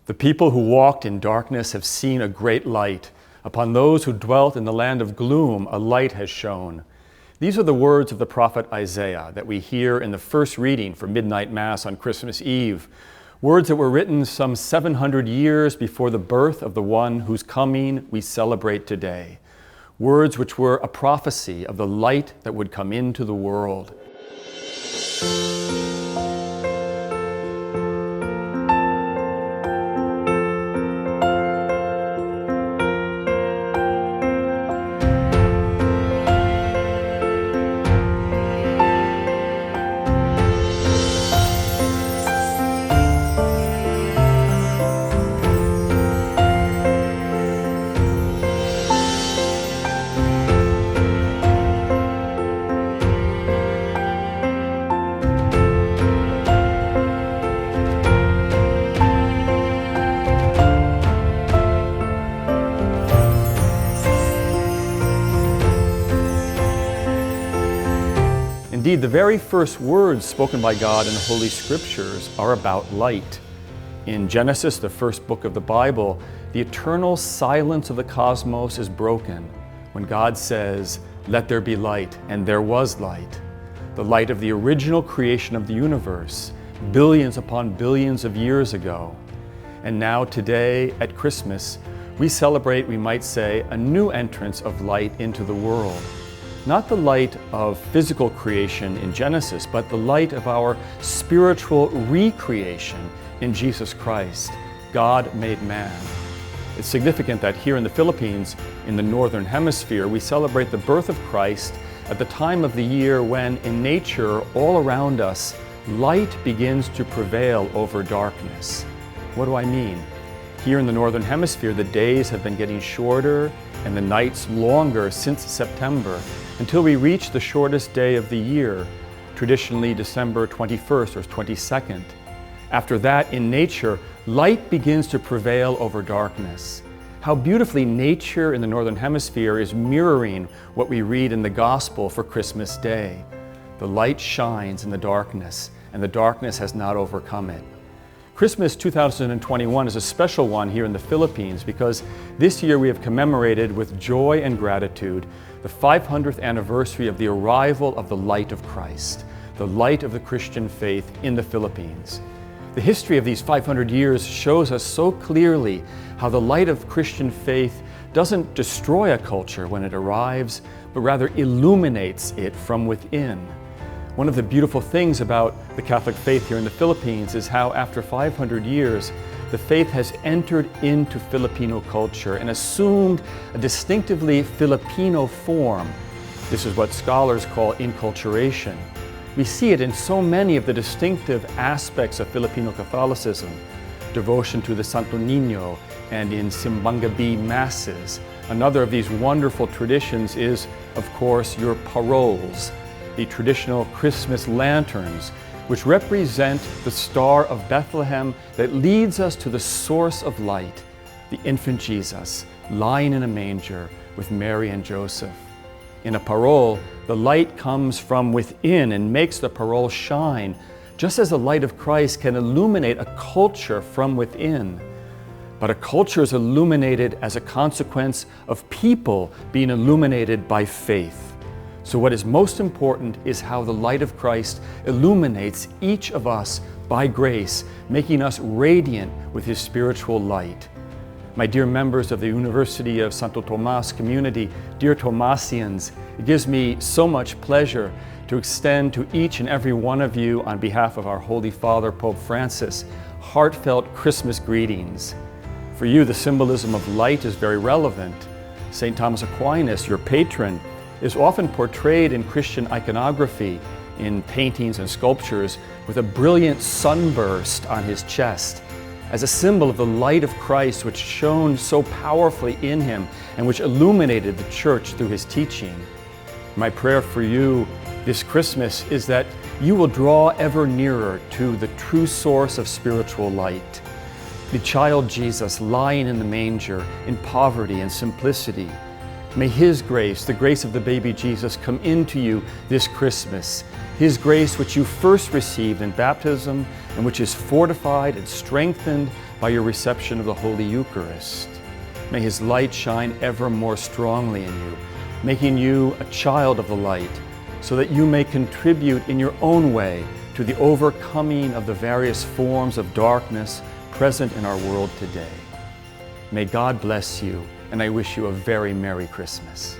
The people who walked in darkness have seen a great light. Upon those who dwelt in the land of gloom, a light has shone. These are the words of the prophet Isaiah that we hear in the first reading for Midnight Mass on Christmas Eve. Words that were written some 700 years before the birth of the one whose coming we celebrate today. Words which were a prophecy of the light that would come into the world. Indeed, the very first words spoken by God in the Holy Scriptures are about light. In Genesis, the first book of the Bible, the eternal silence of the cosmos is broken when God says, "Let there be light," and there was light. The light of the original creation of the universe, billions upon billions of years ago. And now today, at Christmas, we celebrate, we might say, a new entrance of light into the world. Not the light of physical creation in Genesis, but the light of our spiritual recreation in Jesus Christ, God made man. It's significant that here in the Philippines, in the Northern Hemisphere, we celebrate the birth of Christ at the time of the year when, in nature all around us, light begins to prevail over darkness. What do I mean? Here in the Northern Hemisphere, the days have been getting shorter and the nights longer since September, until we reach the shortest day of the year, traditionally December 21st or 22nd. After that, in nature, light begins to prevail over darkness. How beautifully nature in the Northern Hemisphere is mirroring what we read in the Gospel for Christmas Day. The light shines in the darkness, and the darkness has not overcome it. Christmas 2021 is a special one here in the Philippines because this year we have commemorated with joy and gratitude the 500th anniversary of the arrival of the light of Christ, the light of the Christian faith in the Philippines. The history of these 500 years shows us so clearly how the light of Christian faith doesn't destroy a culture when it arrives, but rather illuminates it from within. One of the beautiful things about the Catholic faith here in the Philippines is how after 500 years, the faith has entered into Filipino culture and assumed a distinctively Filipino form. This is what scholars call inculturation. We see it in so many of the distinctive aspects of Filipino Catholicism, devotion to the Santo Niño and in Simbang Gabi Masses. Another of these wonderful traditions is, of course, your paroles, the traditional Christmas lanterns, which represent the Star of Bethlehem that leads us to the source of light, the infant Jesus, lying in a manger with Mary and Joseph. In a parole, the light comes from within and makes the parole shine, just as the light of Christ can illuminate a culture from within. But a culture is illuminated as a consequence of people being illuminated by faith. So what is most important is how the light of Christ illuminates each of us by grace, making us radiant with His spiritual light. My dear members of the University of Santo Tomas community, dear Thomasians, it gives me so much pleasure to extend to each and every one of you, on behalf of our Holy Father, Pope Francis, heartfelt Christmas greetings. For you, the symbolism of light is very relevant. St. Thomas Aquinas, your patron, is often portrayed in Christian iconography, in paintings and sculptures, with a brilliant sunburst on his chest, as a symbol of the light of Christ which shone so powerfully in him and which illuminated the Church through his teaching. My prayer for you this Christmas is that you will draw ever nearer to the true source of spiritual light, the child Jesus lying in the manger in poverty and simplicity. May His grace, the grace of the baby Jesus, come into you this Christmas. His grace which you first received in baptism and which is fortified and strengthened by your reception of the Holy Eucharist. May His light shine ever more strongly in you, making you a child of the light, so that you may contribute in your own way to the overcoming of the various forms of darkness present in our world today. May God bless you, and I wish you a very Merry Christmas.